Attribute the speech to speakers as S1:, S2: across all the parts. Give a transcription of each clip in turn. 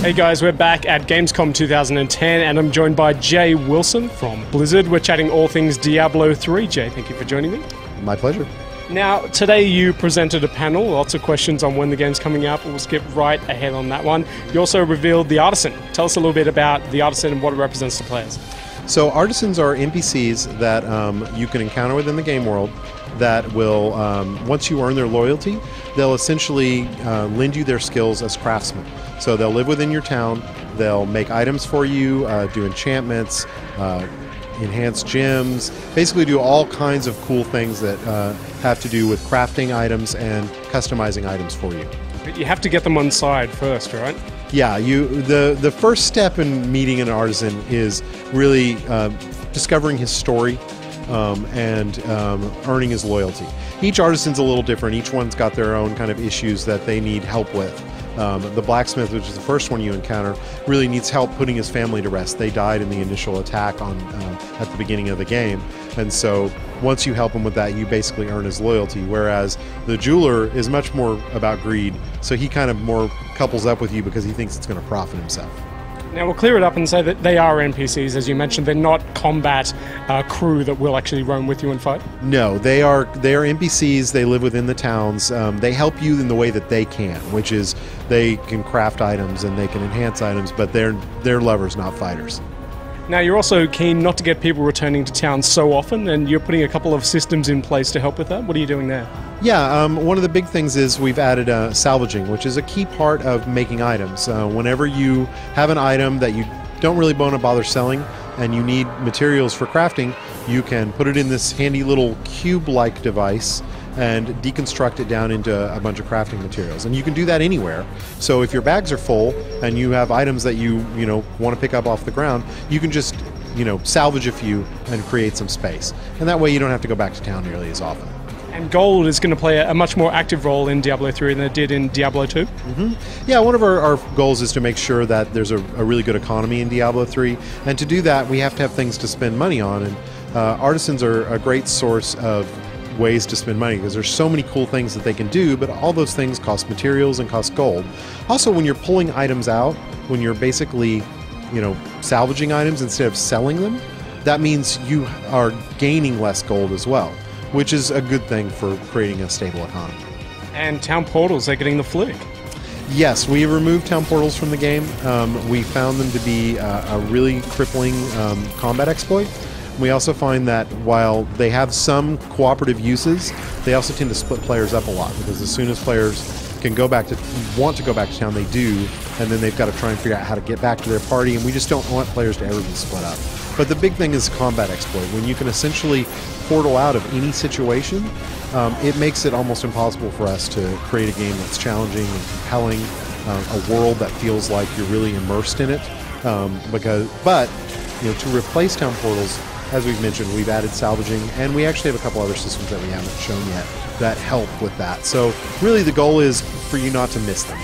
S1: Hey guys, we're back at Gamescom 2010 and I'm joined by Jay Wilson from Blizzard. We're chatting all things Diablo 3. Jay, thank you for joining me.
S2: My pleasure.
S1: Now, today you presented a panel, lots of questions on when the game's coming out, but we'll skip right ahead on that one. You also revealed the Artisan. Tell us a little bit about the Artisan and what it represents to players.
S2: So Artisans are NPCs that you can encounter within the game world that will, once you earn their loyalty, they'll essentially lend you their skills as craftsmen. So they'll live within your town, they'll make items for you, do enchantments, enhance gems, basically do all kinds of cool things that have to do with crafting items and customizing items for you.
S1: But you have to get them on side first, right?
S2: Yeah, the first step in meeting an artisan is really discovering his story and earning his loyalty. Each artisan's a little different. Each one's got their own kind of issues that they need help with. The blacksmith, which is the first one you encounter, really needs help putting his family to rest. They died in the initial attack at the beginning of the game, and so once you help him with that, you basically earn his loyalty, whereas the jeweler is much more about greed, so he kind of more couples up with you because he thinks it's going to profit himself.
S1: Now we'll clear it up and say that they are NPCs, as you mentioned. They're not combat crew that will actually roam with you and fight.
S2: No, they are NPCs. They live within the towns. They help you in the way that they can, which is they can craft items and they can enhance items, but they're lovers, not fighters.
S1: Now you're also keen not to get people returning to town so often, and you're putting a couple of systems in place to help with that. What are you doing there?
S2: Yeah, one of the big things is we've added salvaging, which is a key part of making items. Whenever you have an item that you don't really want to bother selling and you need materials for crafting, you can put it in this handy little cube-like device and deconstruct it down into a bunch of crafting materials. And you can do that anywhere. So if your bags are full and you have items that you want to pick up off the ground, you can just salvage a few and create some space. And that way you don't have to go back to town nearly as often.
S1: And gold is going to play a much more active role in Diablo 3 than it did in Diablo 2?
S2: Mm-hmm. Yeah, one of our goals is to make sure that there's a really good economy in Diablo 3. And to do that, we have to have things to spend money on. And artisans are a great source of ways to spend money because there's so many cool things that they can do, but all those things cost materials and cost gold. Also, when you're pulling items out, when you're basically salvaging items instead of selling them, that means you are gaining less gold as well, which is a good thing for creating a stable economy.
S1: And town portals, they're getting the flick.
S2: Yes, we removed town portals from the game. We found them to be a really crippling combat exploit. We also find that while they have some cooperative uses, they also tend to split players up a lot, because as soon as players want to go back to town, they do, and then they've got to try and figure out how to get back to their party, and we just don't want players to ever be split up. But the big thing is combat exploit. When you can essentially portal out of any situation, it makes it almost impossible for us to create a game that's challenging and compelling, a world that feels like you're really immersed in it. But to replace town portals, as we've mentioned, we've added salvaging, and we actually have a couple other systems that we haven't shown yet that help with that. So really the goal is for you not to miss them.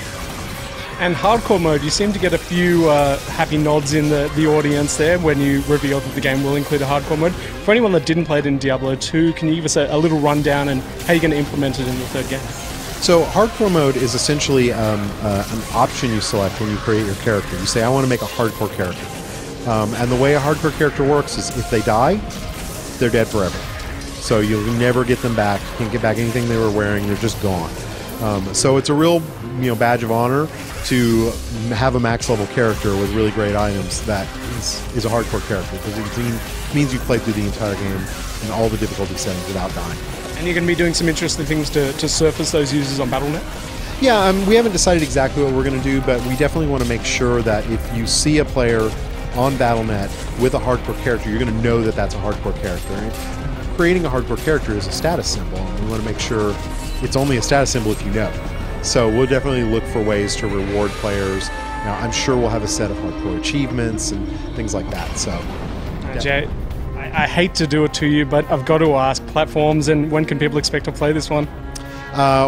S1: And hardcore mode, you seem to get a few happy nods in the audience there when you revealed that the game will include a hardcore mode. For anyone that didn't play it in Diablo 2, can you give us a little rundown and how you're going to implement it in the third game?
S2: So hardcore mode is essentially an option you select when you create your character. You say, I want to make a hardcore character. And the way a hardcore character works is if they die, they're dead forever. So you'll never get them back. You can't get back anything they were wearing. They're just gone. So it's a real badge of honor to have a max level character with really great items that is a hardcore character, because it means you've played through the entire game in all the difficulty settings without dying. And
S1: you're going to be doing some interesting things to surface those users on Battle.net?
S2: Yeah, we haven't decided exactly what we're going to do, but we definitely want to make sure that if you see a player on Battle.net with a hardcore character, you're going to know that that's a hardcore character. And creating a hardcore character is a status symbol, and we want to make sure it's only a status symbol if you know. So we'll definitely look for ways to reward players. Now, I'm sure we'll have a set of hardcore achievements and things like that. So,
S1: Jay, I hate to do it to you, but I've got to ask, platforms, and when can people expect to play this one?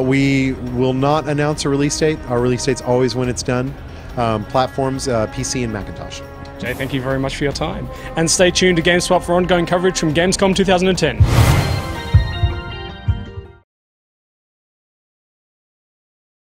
S2: We will not announce a release date. Our release date's always when it's done. Platforms, PC and Macintosh.
S1: Jay, thank you very much for your time. And stay tuned to GameSpot for ongoing coverage from Gamescom 2010.